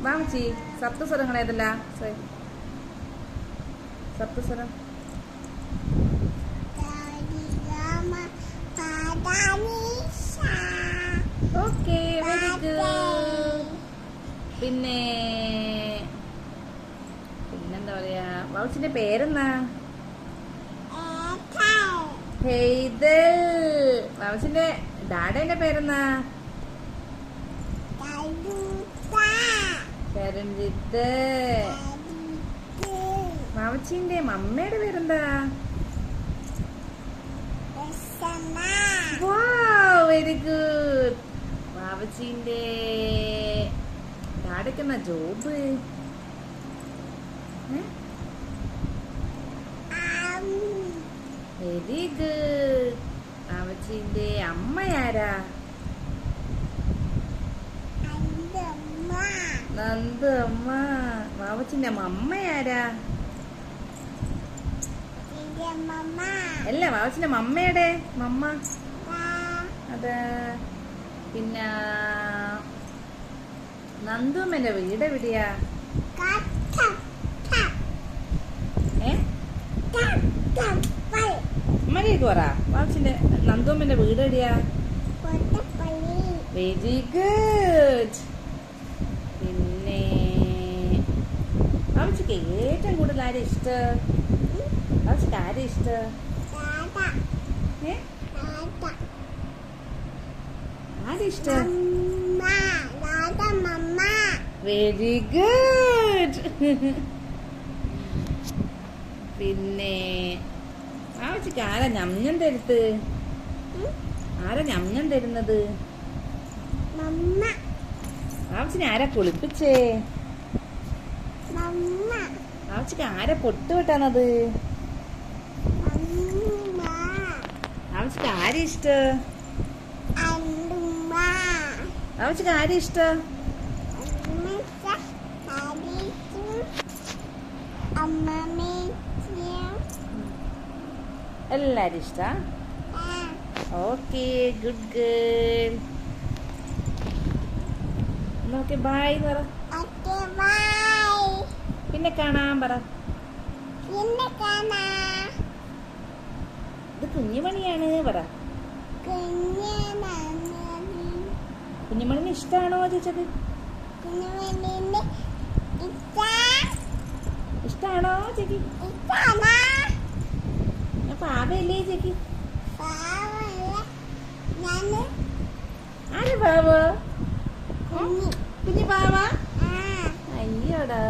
വാമച്ചി സപ്തസ്വരങ്ങൾ ഏതല്ല സപ്തസ്വരം? Okay, very good. പിന്നെന്താ പറയാ, വാമച്ചിന്റെ പേരെന്നാ? ഹെയ്ദൽ. വാമച്ചിന്റെ ഡാഡേന്റെ പേരെന്നാ? ശരൺജിത്ത്. മാമച്ചിന്റെ മമ്മയുടെ പേരെന്താ? Very good. മാമച്ചിന്റെ ഡാഡയ്ക്കെന്നാ ജോബ്? Very good. മാമച്ചിന്റെ അമ്മയാരാ? നന്ദു അമ്മ. മാമച്ചിന്റെ മമ്മയാരാ? അല്ല, മാമച്ചിന്റെ മമ്മയുടെ മമ്മ അതെ. പിന്നെ നന്ദുമ്മന്റെ വീട് എവിടെയാ? അമ്മയിലേക്ക് പറ. മാമച്ചിന്റെ നന്ദുമ്മന്റെ വീട് എവിടെയാ? Very good. പിന്നെ മാമച്ചിക്ക് ഏറ്റവും കൂടുതൽ ആരെ ഇഷ്ടം? മാമച്ചിക്ക് ആരെ ഇഷ്ടം? ആരെ ഇഷ്ടം? Very good. പിന്നെ മാമച്ചിക്ക് ആരാ ഞഞ്ഞം തരുത്ത്? ആരാ ഞഞ്ഞം തരുന്നത്? മാമച്ചിനെ ആരാ കുളിപ്പിച്ചേ? മാമച്ചിക്ക് ആരാ പൊട്ട് വെട്ടാണത്? മാമച്ചിക്ക് ആരെ ഇഷ്ടം? മാമച്ചിക്ക് ആരെ ഇഷ്ടം? എല്ലാരും ഇഷ്ടാ? Okay, good girl. നോക്കെ ബൈ പറ. പിന്നെ കാണാൻ പറ. ഇത് കുഞ്ഞുമണിയാണ് പറ. കുഞ്ഞുമണിന് ഇഷ്ടാണോ ചോദിച്ചത്? ഇഷ്ടാണോ ചേച്ചി? പാവല്ലേ ചേച്ചി? ആര് പാവ? കുഞ്ഞു പാവ? അയ്യോടാ.